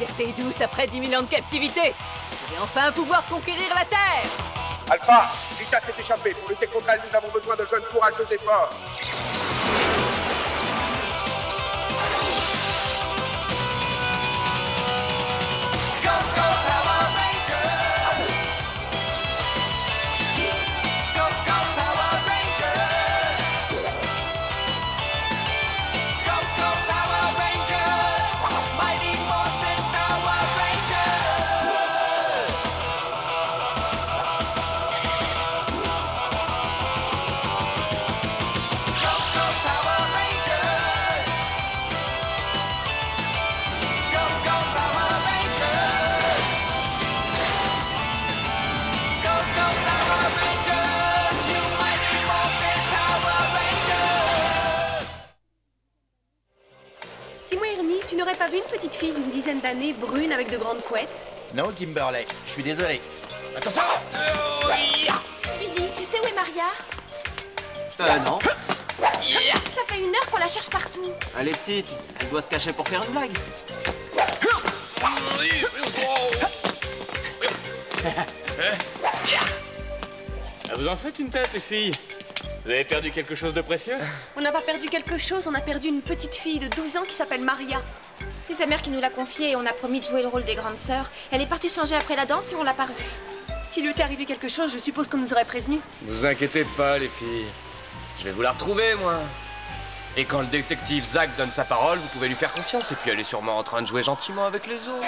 liberté douce après 10 000 ans de captivité. Je vais enfin pouvoir conquérir la Terre. Alpha, Rita s'est échappée. Pour lutter contre elle, nous avons besoin de jeunes courageux et forts. Tu n'aurais pas vu une petite fille d'une dizaine d'années, brune, avec de grandes couettes? Non, Kimberley, je suis désolé. Attention! Billy, tu sais où est Maria? Non. Ça fait 1 heure qu'on la cherche partout. Elle est petite, elle doit se cacher pour faire une blague. Vous en faites une tête, les filles. Vous avez perdu quelque chose de précieux? On n'a pas perdu quelque chose, on a perdu une petite fille de 12 ans qui s'appelle Maria. C'est sa mère qui nous l'a confiée et on a promis de jouer le rôle des grandes sœurs. Elle est partie changer après la danse et on l'a pas revue. S'il lui était arrivé quelque chose, je suppose qu'on nous aurait prévenus. Vous inquiétez pas, les filles. Je vais vous la retrouver, moi. Et quand le détective Zach donne sa parole, vous pouvez lui faire confiance. Et puis elle est sûrement en train de jouer gentiment avec les autres.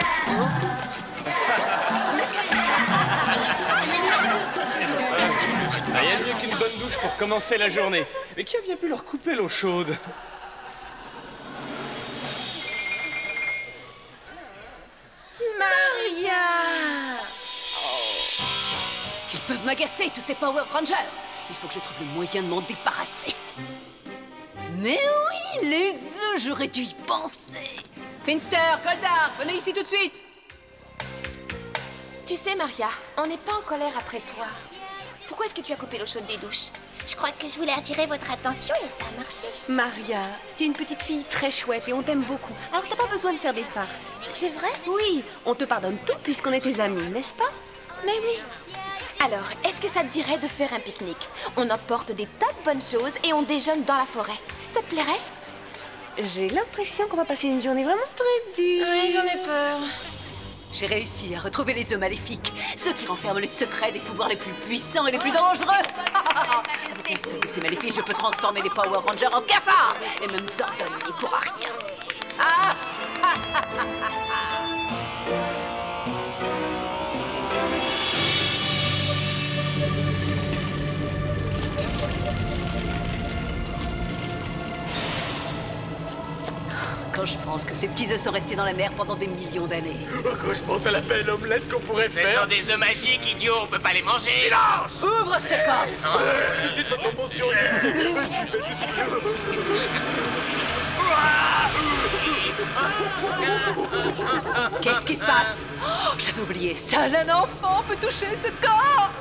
Rien de mieux qu'une bonne douche pour commencer la journée. Mais qui a bien pu leur couper l'eau chaude? Maria! Est-ce qu'ils peuvent m'agacer, tous ces Power Rangers? Il faut que je trouve le moyen de m'en débarrasser. Mais oui, les œufs, j'aurais dû y penser. Finster, Goldar, venez ici tout de suite. Tu sais, Maria, on n'est pas en colère après toi. Pourquoi est-ce que tu as coupé l'eau chaude des douches? Je crois que je voulais attirer votre attention et ça a marché. Maria, tu es une petite fille très chouette et on t'aime beaucoup. Alors t'as pas besoin de faire des farces. C'est vrai? Oui, on te pardonne tout puisqu'on est tes amis, n'est-ce pas? Mais oui. Alors, est-ce que ça te dirait de faire un pique-nique? On emporte des tas de bonnes choses et on déjeune dans la forêt. Ça te plairait? J'ai l'impression qu'on va passer une journée vraiment très dure. Oui, j'en ai peur. J'ai réussi à retrouver les œufs maléfiques, ceux qui renferment les secrets des pouvoirs les plus puissants et les plus dangereux. Avec un seul de ces maléfices, je peux transformer les Power Rangers en cafards. Et même Zordon n'y pourra rien. Ah Quand je pense que ces petits œufs sont restés dans la mer pendant des millions d'années. Quand je pense à la belle omelette qu'on pourrait Ce faire... sont des œufs magiques, idiot, on peut pas les manger. Silence! Ouvre ce coffre! Tout de suite, votre monstruosité. Qu'est-ce qui se passe? Oh, j'avais oublié, seul un enfant peut toucher ce corps!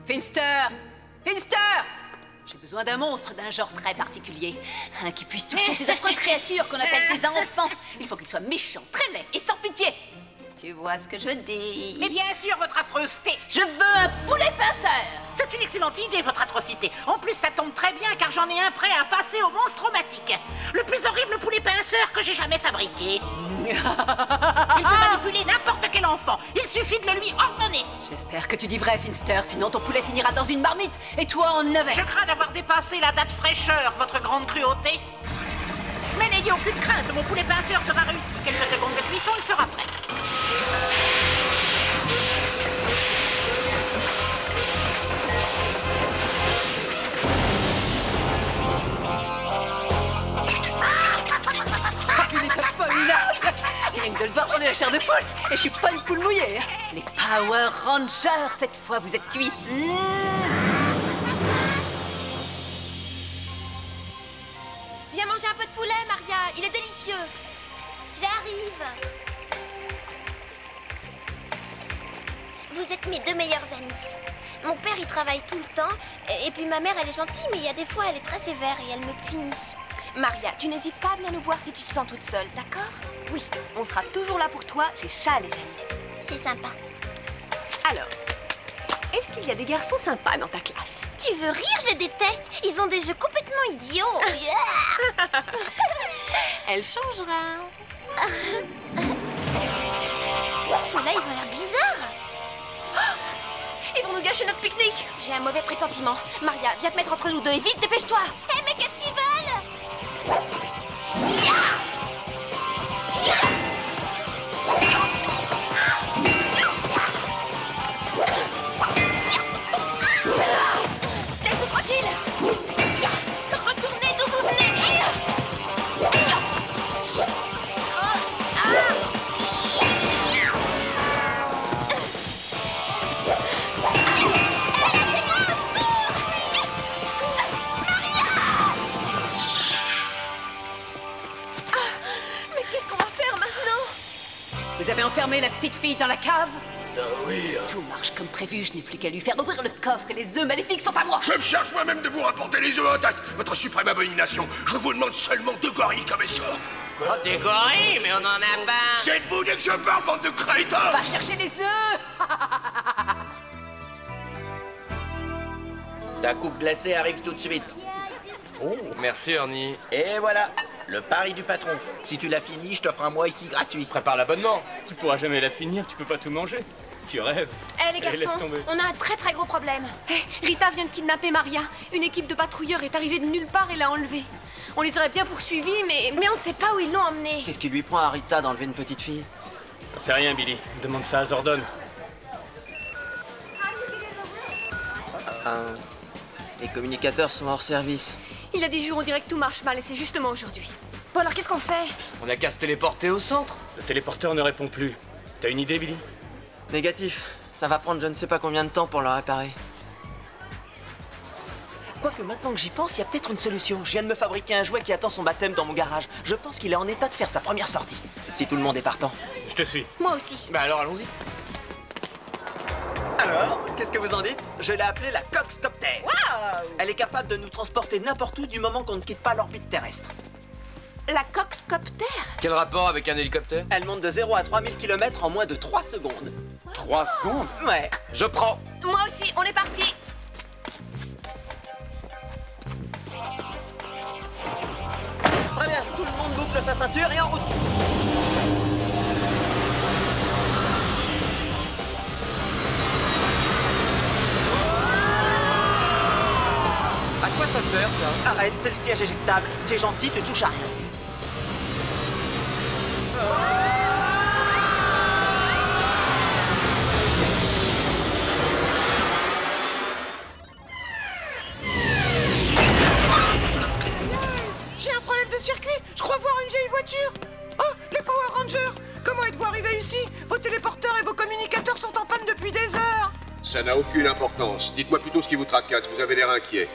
Finster! Finster! J'ai besoin d'un monstre d'un genre très particulier. Un qui puisse toucher ces affreuses créatures qu'on appelle des enfants. Il faut qu'il soit méchant, très laid et sans pitié. Tu vois ce que je dis? Mais bien sûr, votre affreusité. Je veux un poulet pinceur. C'est une excellente idée, votre atrocité. En plus, ça tombe très bien, car j'en ai un prêt à passer au monstromatique. Le plus horrible poulet pinceur que j'ai jamais fabriqué. Il peut manipuler n'importe quel enfant. Il suffit de le lui ordonner. J'espère que tu dis vrai, Finster, sinon ton poulet finira dans une marmite et toi en navet. Je crains d'avoir dépassé la date fraîcheur, votre grande cruauté. Mais n'ayez aucune crainte, mon poulet pinceur sera réussi. Quelques secondes de cuisson, il sera prêt. Il est abominable. Rien que de le voir, j'en ai la chair de poule. Et je suis pas une poule mouillée. Les Power Rangers, cette fois, vous êtes cuits. Viens manger un peu de poulet, Maria. Il est délicieux. J'arrive. Vous êtes mes 2 meilleurs amis. Mon père, il travaille tout le temps. Et puis ma mère, elle est gentille, mais il y a des fois, elle est très sévère et elle me punit. Maria, tu n'hésites pas à venir nous voir si tu te sens toute seule, d'accord? Oui, on sera toujours là pour toi, c'est ça les amis. C'est sympa. Alors, est-ce qu'il y a des garçons sympas dans ta classe? Tu veux rire? Je les déteste. Ils ont des jeux complètement idiots. Elle changera. Ceux-là, ils ont l'air bizarres. Ils vont nous gâcher notre pique-nique. J'ai un mauvais pressentiment. Maria, viens te mettre entre nous deux et vite, dépêche-toi. Hé, mais qu'est-ce qu'ils veulent? Laisse-nous tranquille. Retournez d'où vous venez. Mais qu'est-ce qu'on va faire maintenant? Vous avez enfermé la petite fille dans la cave? Oui. Tout marche comme prévu, je n'ai plus qu'à lui faire ouvrir le coffre et les œufs maléfiques sont à moi. Je me charge moi-même de vous rapporter les œufs intacts, votre suprême abomination. Je vous demande seulement 2 gorilles comme essor. Oh, des gorilles, mais on en a pas. C'est de vous dès que je parle, bande de crétins. Va chercher les œufs. Ta coupe glacée arrive tout de suite. Oh, merci Ernie. Et voilà, le pari du patron. Si tu l'as fini, je t'offre un mois ici gratuit. Prépare l'abonnement. Tu pourras jamais la finir, tu peux pas tout manger. Tu rêves. Eh les garçons, laisse tomber. on a un très très gros problème. Rita vient de kidnapper Maria. Une équipe de patrouilleurs est arrivée de nulle part et l'a enlevée. On les aurait bien poursuivis, mais Mais on ne sait pas où ils l'ont emmenée. Qu'est-ce qui lui prend à Rita d'enlever une petite fille? C'est rien, Billy. Demande ça à Zordon. Les communicateurs sont hors service. il y a des jours on dirait que tout marche mal et c'est justement aujourd'hui. Bon alors qu'est-ce qu'on fait? On a qu'à se téléporter au centre. Le téléporteur ne répond plus. T'as une idée, Billy? Négatif. Ça va prendre je ne sais pas combien de temps pour le réparer. Quoique maintenant que j'y pense, il y a peut-être une solution. Je viens de me fabriquer un jouet qui attend son baptême dans mon garage. Je pense qu'il est en état de faire sa première sortie. Si tout le monde est partant. Je te suis. Moi aussi. Bah alors allons-y. Alors, qu'est-ce que vous en dites? Je l'ai appelée la Coxcopter. Elle est capable de nous transporter n'importe où du moment qu'on ne quitte pas l'orbite terrestre. La Coxcopter? Quel rapport avec un hélicoptère? Elle monte de 0 à 3000 km en moins de 3 secondes. 3 secondes? Ouais. Je prends. Moi aussi, on est parti. Très bien, tout le monde boucle sa ceinture et en route. À quoi ça sert ça? Arrête, c'est le siège éjectable. T'es gentil, tu touches à rien. J'ai un problème de circuit. Je crois voir une vieille voiture. Oh, les Power Rangers. Comment êtes-vous arrivés ici? Vos téléporteurs et vos communicateurs sont en panne depuis des heures. Ça n'a aucune importance. Dites-moi plutôt ce qui vous tracasse, vous avez l'air inquiet.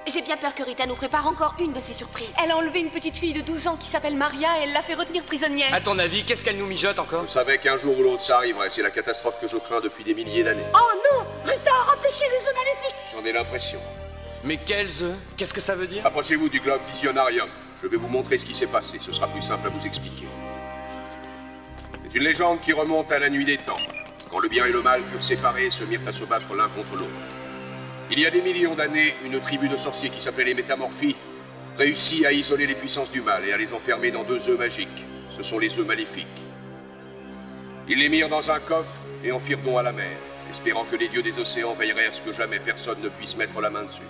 J'ai bien peur que Rita nous prépare encore une de ses surprises. Elle a enlevé une petite fille de 12 ans qui s'appelle Maria et elle l'a fait retenir prisonnière. À ton avis, qu'est-ce qu'elle nous mijote encore? Je savais qu'un jour ou l'autre ça arriverait, c'est la catastrophe que je crains depuis des milliers d'années. Oh non, Rita a empêché les œufs maléfiques. J'en ai l'impression. Mais quels œufs? Qu'est-ce que ça veut dire? Approchez-vous du globe Visionarium. Je vais vous montrer ce qui s'est passé, ce sera plus simple à vous expliquer. C'est une légende qui remonte à la nuit des temps, quand le bien et le mal furent séparés et se mirent à se battre l'un contre l'autre. Il y a des millions d'années, une tribu de sorciers qui s'appelait les Métamorphies réussit à isoler les puissances du mal et à les enfermer dans 2 œufs magiques. Ce sont les œufs maléfiques. Ils les mirent dans un coffre et en firent don à la mer, espérant que les dieux des océans veilleraient à ce que jamais personne ne puisse mettre la main dessus,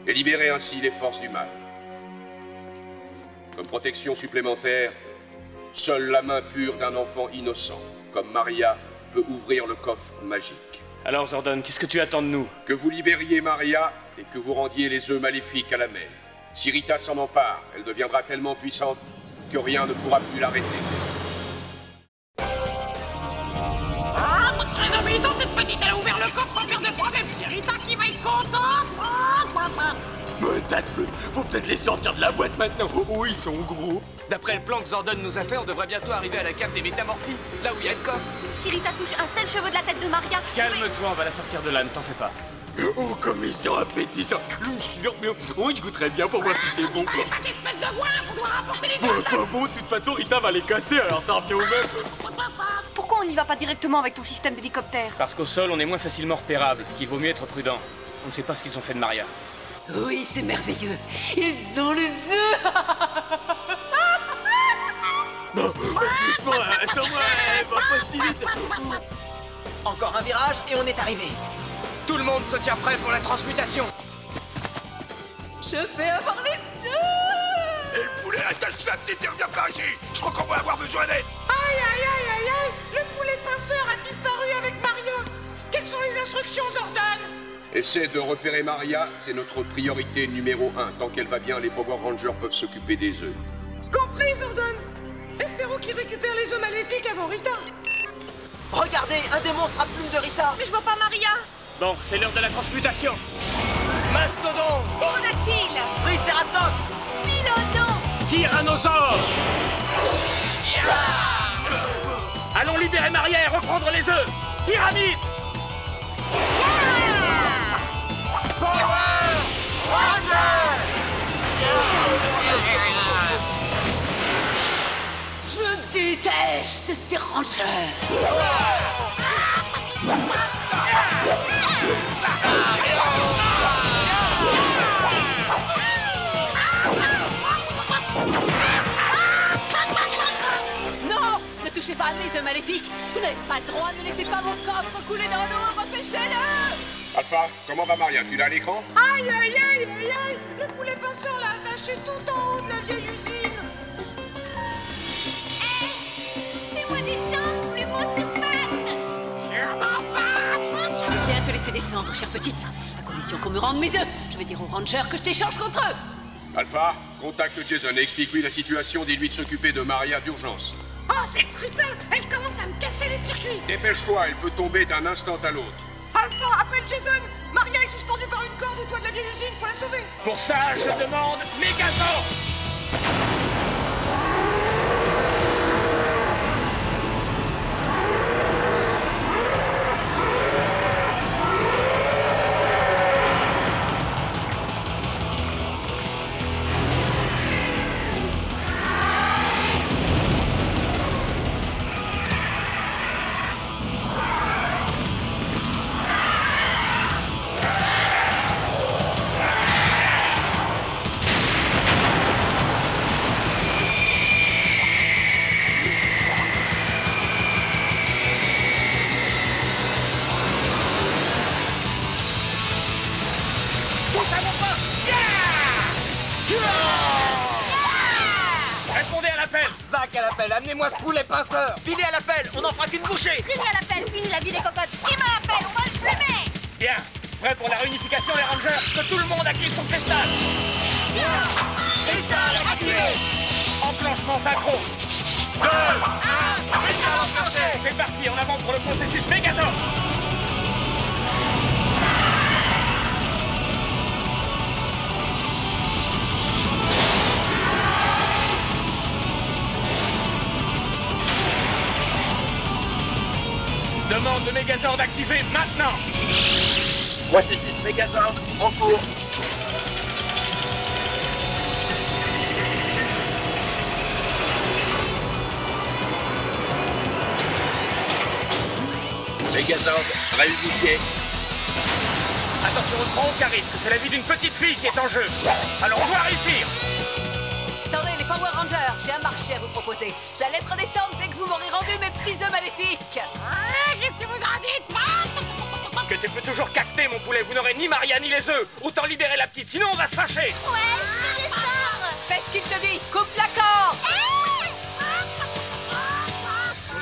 et libérer ainsi les forces du mal. Comme protection supplémentaire, seule la main pure d'un enfant innocent, comme Maria, peut ouvrir le coffre magique. Alors, Zordon, qu'est-ce que tu attends de nous? Que vous libériez Maria et que vous rendiez les œufs maléfiques à la mer. Si Rita s'en empare, elle deviendra tellement puissante que rien ne pourra plus l'arrêter. Ah, très obéissante cette petite. Elle a ouvert le coffre sans faire de problème. C'est Rita qui va être contente. Faut peut-être les sortir de la boîte maintenant. Oh, ils sont gros. D'après le plan que Zordon nous a fait, on devrait bientôt arriver à la cave des Métamorphies, là où il y a le coffre. Si Rita touche un seul cheveu de la tête de Maria, Calme-toi, on va la sortir de là, ne t'en fais pas. Oh, comme ils sont appétissants. Oui, je goûterais bien pour voir si c'est bon. Allez, pas d'espèce de goin, on doit rapporter les Ouais, autres. pas bon, de toute façon, Rita va les casser, alors ça revient au même. Pourquoi on n'y va pas directement avec ton système d'hélicoptère? Parce qu'au sol, on est moins facilement repérable, qu'il vaut mieux être prudent. On ne sait pas ce qu'ils ont fait de Maria. Oui, c'est merveilleux. Ils ont les œufs. Non, doucement, attends-moi, va pas si vite. Encore un virage et on est arrivé. Tout le monde se tient prêt pour la transmutation. Je vais avoir les œufs. Et le poulet, attache la tête et reviens par ici. Je crois qu'on va avoir besoin d'aide. Aïe, aïe, aïe, aïe, aïe. Le poulet pinceur a disparu avec Maria. Quelles sont les instructions, Zordon? Essaie de repérer Maria, c'est notre priorité numéro 1. Tant qu'elle va bien, les Power Rangers peuvent s'occuper des œufs. Compris, Zordon. Espérons qu'il récupère les œufs maléfiques avant Rita. Regardez, un des monstres à plumes de Rita. Mais je vois pas Maria. Bon, c'est l'heure de la transmutation. Mastodon, Pterodactyle. Triceratops, Mylodon. Tyrannosaure. Allons libérer Maria et reprendre les œufs. Pyramide. Je déteste ces rangers. Non, ne touchez pas à mes œufs maléfiques. Vous n'avez pas le droit, ne laissez pas mon coffre couler dans l'eau, repêchez-le. Alpha, comment va Maria? Tu l'as à l'écran? Aïe, aïe, aïe, aïe, aïe. Le poulet pinceur l'a attaché tout en haut de la vieille usine. Fais-moi descendre, plumeau sur pattes. Je veux bien te laisser descendre, chère petite, à condition qu'on me rende mes œufs. Je vais dire aux rangers que je t'échange contre eux. Alpha, contacte Jason et explique-lui la situation. Dis-lui de s'occuper de Maria d'urgence. Oh, cette Rita, elle commence à me casser les circuits. Dépêche-toi, elle peut tomber d'un instant à l'autre. Alpha, appelle Jason. Maria est suspendue par une corde au toit de la vieille usine, faut la sauver. Pour ça, je demande Mégazord. Répondez à l'appel. Zach à l'appel, amenez-moi ce poulet pinceur. Billy à l'appel, on en fera qu'une bouchée. Fini à l'appel, fini la vie des cocottes. Qui à l'appel, on va le plumer. Bien. Prêt pour la réunification, les rangers? Que tout le monde active son cristal. Cristal activé. Enclenchement synchro. 2, 1, cristal enclenché. C'est parti, en avant pour le processus Mégazord. Demande le Mégazord d'activer maintenant. Processus Mégazord en cours. Mégazord réunifié. Attention, on ne prend aucun risque. C'est la vie d'une petite fille qui est en jeu. Alors on doit réussir. Attendez, les Power Rangers, j'ai un marché à vous proposer. Je la laisse redescendre dès que vous m'aurez rendu mes petits œufs maléfiques. Qu'est-ce que vous en dites? Que tu peux toujours cacter, mon poulet. Vous n'aurez ni Maria ni les œufs. Autant libérer la petite, sinon on va se fâcher. Ouais, je veux descendre. Fais ce qu'il te dit, coupe la corde. Et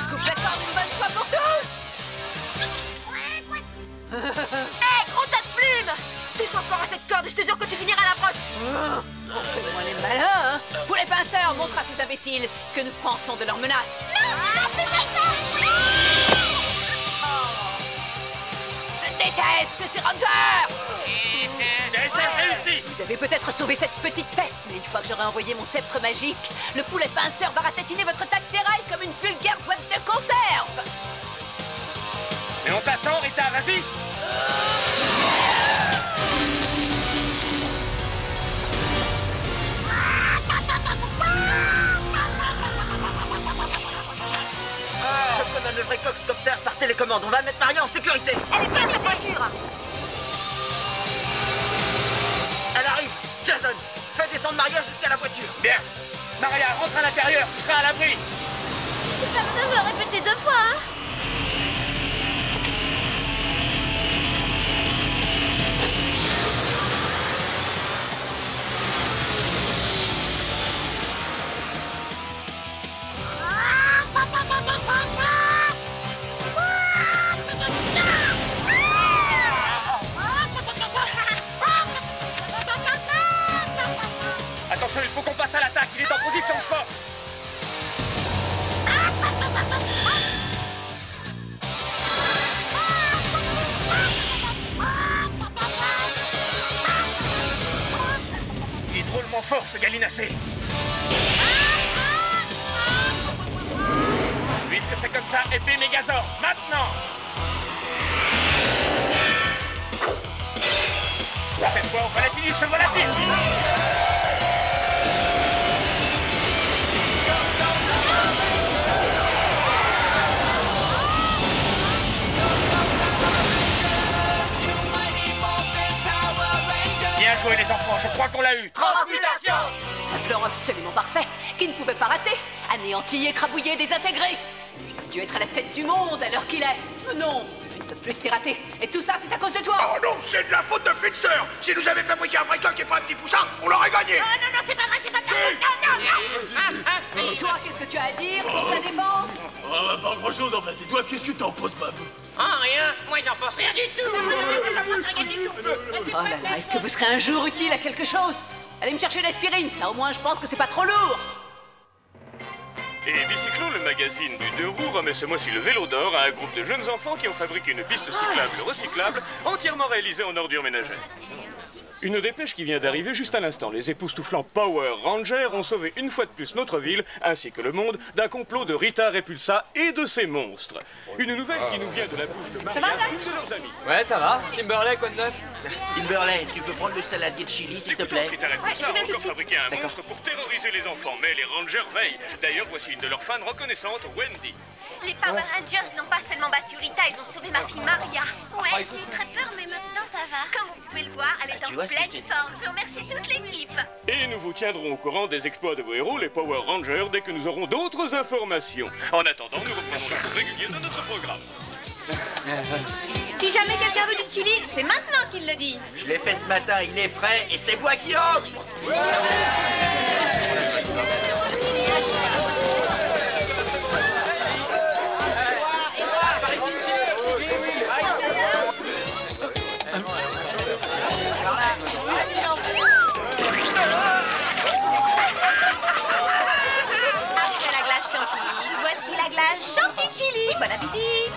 coupe la corde une bonne fois pour toutes. Hé, gros tas de plumes. Touche encore à cette corde et je te jure que tu finiras à la broche. On fait moins les malins, hein. Pour les pinceurs, montre à ces imbéciles ce que nous pensons de leurs menaces. Non, fais pas ça. Je déteste ces rangers. Essai réussi. Vous avez peut-être sauvé cette petite peste, mais une fois que j'aurai envoyé mon sceptre magique, le poulet pinceur va ratatiner votre tas de ferraille comme une vulgaire boîte de conserve. Mais on t'attend, Rita, vas-y. télécommande, on va mettre Maria en sécurité. Elle est bien, cette voiture. Elle arrive. Jason, fais descendre Maria jusqu'à la voiture. Bien. Maria, rentre à l'intérieur, tu seras à l'abri. J'ai pas besoin de me répéter 2 fois, hein. Attention, il faut qu'on passe à l'attaque, il est en position de force. Il est drôlement fort, ce gallinacé. Puisque c'est comme ça, épée Mégazord, maintenant. Cette fois, on volatilise ce volatile. Bien joué les enfants, je crois qu'on l'a eu. Transmutation! Un plan absolument parfait, qui ne pouvait pas rater. Anéanti, écrabouillé, désintégré. J'aurais dû être à la tête du monde à l'heure qu'il est. Mais non, une fois de plus, c'est raté. Et tout ça, c'est à cause de toi. Oh non, c'est de la faute de Fitzer. Si nous avait fabriqué un vrai coq et pas un petit poussin, on l'aurait gagné. Non, c'est pas vrai, c'est pas de ta faute. Non. Et toi, qu'est-ce que tu as à dire pour ta défense? Pas grand chose en fait. Et toi, qu'est-ce que t'en penses, Babou? Oh, rien. Moi, j'en pense rien du tout. Oh là là, est-ce que vous serez un jour utile à quelque chose? Allez me chercher l'aspirine, ça au moins je pense que c'est pas trop lourd. Et Bicyclo, le magazine du 2 roues, remet ce mois-ci le vélo d'or à un groupe de jeunes enfants qui ont fabriqué une piste cyclable recyclable entièrement réalisée en ordures ménagères. Une dépêche qui vient d'arriver juste à l'instant. Les époustouflants Power Rangers ont sauvé une fois de plus notre ville, ainsi que le monde, d'un complot de Rita Repulsa et de ses monstres. Une nouvelle qui nous vient de la bouche de Maria et de leurs amis. Ouais, ça va. Kimberley, quoi de neuf? Kimberley, tu peux prendre le saladier de chili, s'il te plaît? Rita Repulsa a encore fabriqué un monstre pour terroriser les enfants, mais les Rangers veillent. D'ailleurs, voici une de leurs fans reconnaissantes, Wendy. Les Power Rangers n'ont pas seulement battu Rita, ils ont sauvé ma fille Maria. Ouais, j'ai eu très peur, mais maintenant ça va. Comme vous pouvez le voir, elle est en pleine forme. Je remercie toute l'équipe. Et nous vous tiendrons au courant des exploits de vos héros, les Power Rangers, dès que nous aurons d'autres informations. En attendant, nous reprenons le cours régulier de notre programme. Si jamais quelqu'un veut du chili, c'est maintenant qu'il le dit. Je l'ai fait ce matin, il est frais et c'est moi qui offre. Après la glace chantilly, voici la glace chantilly. Bon appétit.